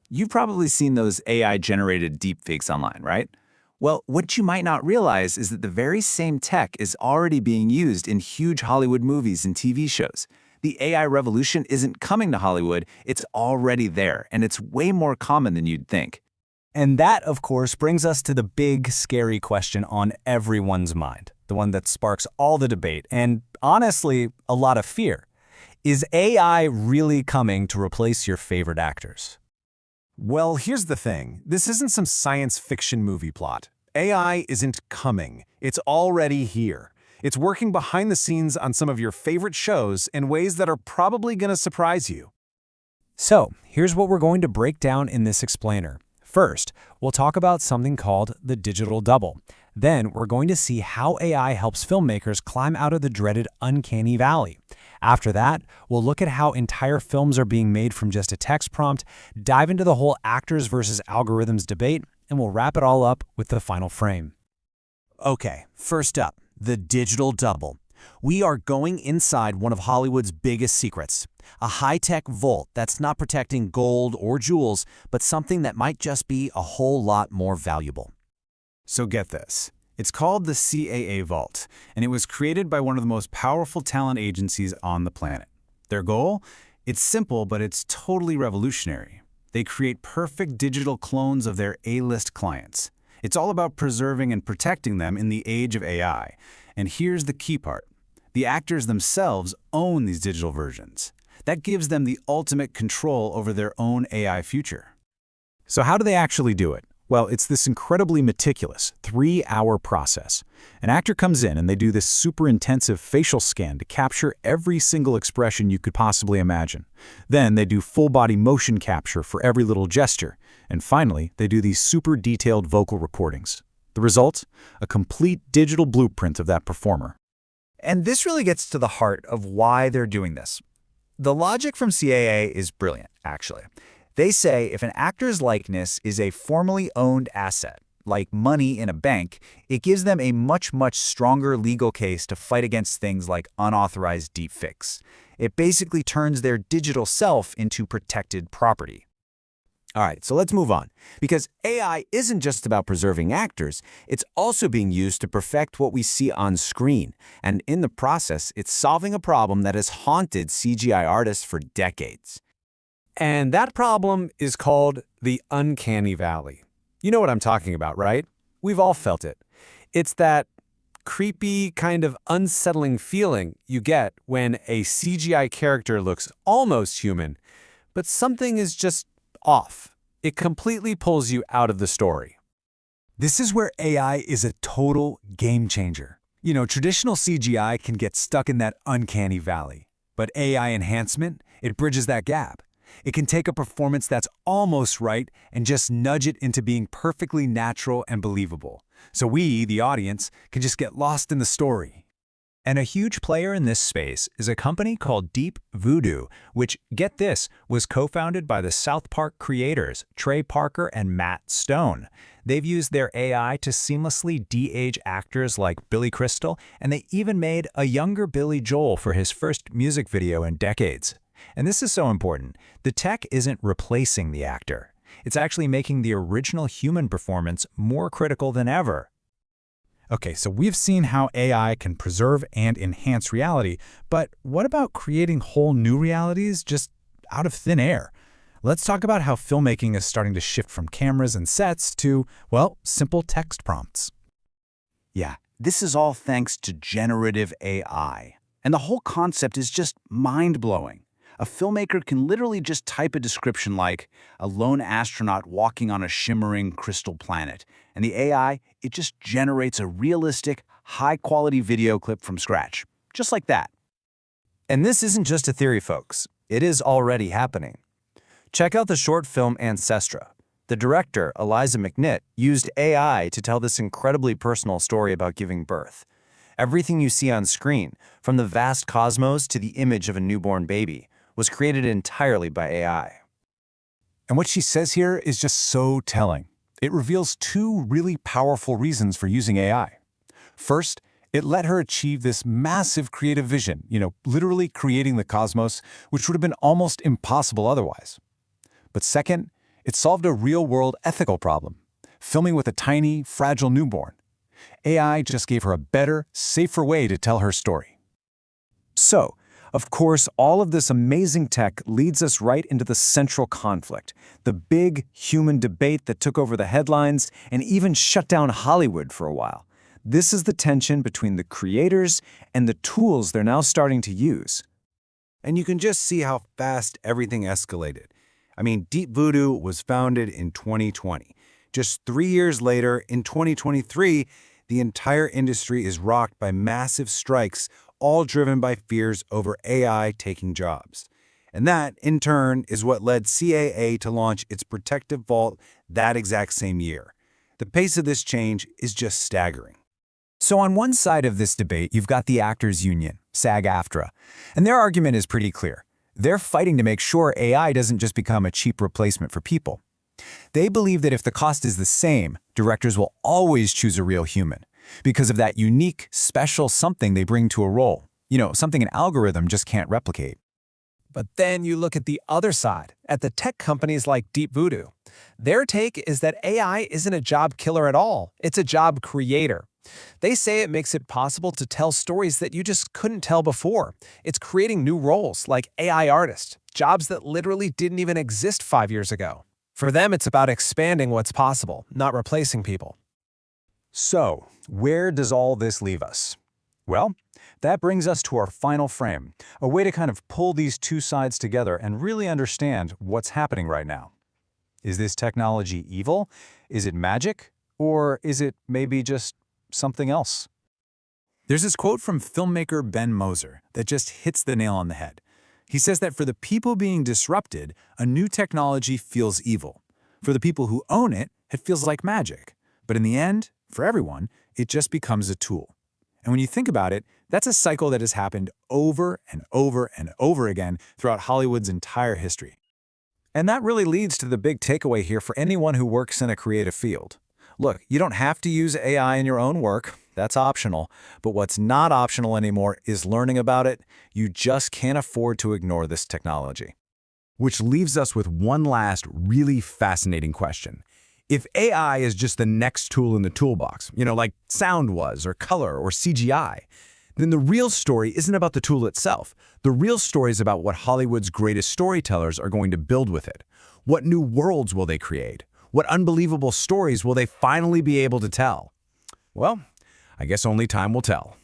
You've probably seen those AI-generated deepfakes online, right? Well, what you might not realize is that the very same tech is already being used in huge Hollywood movies and TV shows. The AI revolution isn't coming to Hollywood, it's already there, and it's way more common than you'd think. And that, of course, brings us to the big, scary question on everyone's mind, the one that sparks all the debate and, honestly, a lot of fear. Is AI really coming to replace your favorite actors? Well, here's the thing. This isn't some science fiction movie plot. AI isn't coming. It's already here. It's working behind the scenes on some of your favorite shows in ways that are probably going to surprise you. So, here's what we're going to break down in this explainer. First, we'll talk about something called the digital double. Then, we're going to see how AI helps filmmakers climb out of the dreaded uncanny valley. After that, we'll look at how entire films are being made from just a text prompt, dive into the whole actors versus algorithms debate, and we'll wrap it all up with the final frame. Okay, first up, the digital double. We are going inside one of Hollywood's biggest secrets, a high-tech vault that's not protecting gold or jewels, but something that might just be a whole lot more valuable. So get this. It's called the CAA Vault, and it was created by one of the most powerful talent agencies on the planet. Their goal? It's simple, but it's totally revolutionary. They create perfect digital clones of their A-list clients. It's all about preserving and protecting them in the age of AI. And here's the key part. The actors themselves own these digital versions. That gives them the ultimate control over their own AI future. So how do they actually do it? Well, it's this incredibly meticulous 3-hour process. An actor comes in and they do this super intensive facial scan to capture every single expression you could possibly imagine. Then they do full-body motion capture for every little gesture. And finally, they do these super detailed vocal recordings. The result? A complete digital blueprint of that performer. And this really gets to the heart of why they're doing this. The logic from CAA is brilliant, actually. They say if an actor's likeness is a formally owned asset, like money in a bank, it gives them a much stronger legal case to fight against things like unauthorized deepfakes. It basically turns their digital self into protected property. All right, so let's move on. Because AI isn't just about preserving actors, it's also being used to perfect what we see on screen. And in the process, it's solving a problem that has haunted CGI artists for decades. And that problem is called the uncanny valley. You know what I'm talking about, right? We've all felt it. It's that creepy, kind of unsettling feeling you get when a CGI character looks almost human, but something is just off. It completely pulls you out of the story. This is where AI is a total game changer. You know, traditional CGI can get stuck in that uncanny valley, but AI enhancement, it bridges that gap. It can take a performance that's almost right and just nudge it into being perfectly natural and believable. So we, the audience, can just get lost in the story. And a huge player in this space is a company called Deep Voodoo, which, get this, was co-founded by the South Park creators, Trey Parker and Matt Stone. They've used their AI to seamlessly de-age actors like Billy Crystal, and they even made a younger Billy Joel for his first music video in decades. And this is so important. The tech isn't replacing the actor. It's actually making the original human performance more critical than ever. Okay, so we've seen how AI can preserve and enhance reality, but what about creating whole new realities just out of thin air? Let's talk about how filmmaking is starting to shift from cameras and sets to, well, simple text prompts. Yeah, this is all thanks to generative AI. And the whole concept is just mind-blowing. A filmmaker can literally just type a description like a lone astronaut walking on a shimmering crystal planet, and the AI, it just generates a realistic, high-quality video clip from scratch, just like that. And this isn't just a theory, folks. It is already happening. Check out the short film Ancestra. The director, Eliza McNitt, used AI to tell this incredibly personal story about giving birth. Everything you see on screen, from the vast cosmos to the image of a newborn baby, was created entirely by AI. And what she says here is just so telling. It reveals two really powerful reasons for using AI. First, it let her achieve this massive creative vision, literally creating the cosmos, which would have been almost impossible otherwise. But second, It solved a real-world ethical problem, filming with a tiny, fragile newborn. AI just gave her a better, safer way to tell her story. So, of course, all of this amazing tech leads us right into the central conflict, the big human debate that took over the headlines and even shut down Hollywood for a while. This is the tension between the creators and the tools they're now starting to use. And you can just see how fast everything escalated. I mean, Deep Voodoo was founded in 2020. Just 3 years later, in 2023, the entire industry is rocked by massive strikes, all driven by fears over AI taking jobs. And that, in turn, is what led CAA to launch its protective vault that exact same year. The pace of this change is just staggering. So on one side of this debate, you've got the actors union, SAG-AFTRA, and their argument is pretty clear. They're fighting to make sure AI doesn't just become a cheap replacement for people. They believe that if the cost is the same, directors will always choose a real human because of that unique, special something they bring to a role. You know, something an algorithm just can't replicate. But then you look at the other side, at the tech companies like Deep Voodoo. Their take is that AI isn't a job killer at all. It's a job creator. They say it makes it possible to tell stories that you just couldn't tell before. It's creating new roles like AI artist, jobs that literally didn't even exist 5 years ago. For them, it's about expanding what's possible, not replacing people. So, where does all this leave us? Well, that brings us to our final frame, a way to kind of pull these two sides together and really understand what's happening right now. Is this technology evil? Is it magic? Or is it maybe just something else? There's this quote from filmmaker Ben Moser that just hits the nail on the head. He says that for the people being disrupted, a new technology feels evil. For the people who own it, it feels like magic. But in the end, for everyone, it just becomes a tool. And when you think about it, that's a cycle that has happened over and over and over again throughout Hollywood's entire history. And that really leads to the big takeaway here for anyone who works in a creative field. Look, you don't have to use AI in your own work. That's optional. But what's not optional anymore is learning about it. You just can't afford to ignore this technology. Which leaves us with one last really fascinating question. If AI is just the next tool in the toolbox, like sound was, or color, or CGI, then the real story isn't about the tool itself. The real story is about what Hollywood's greatest storytellers are going to build with it. What new worlds will they create? What unbelievable stories will they finally be able to tell? Well, I guess only time will tell.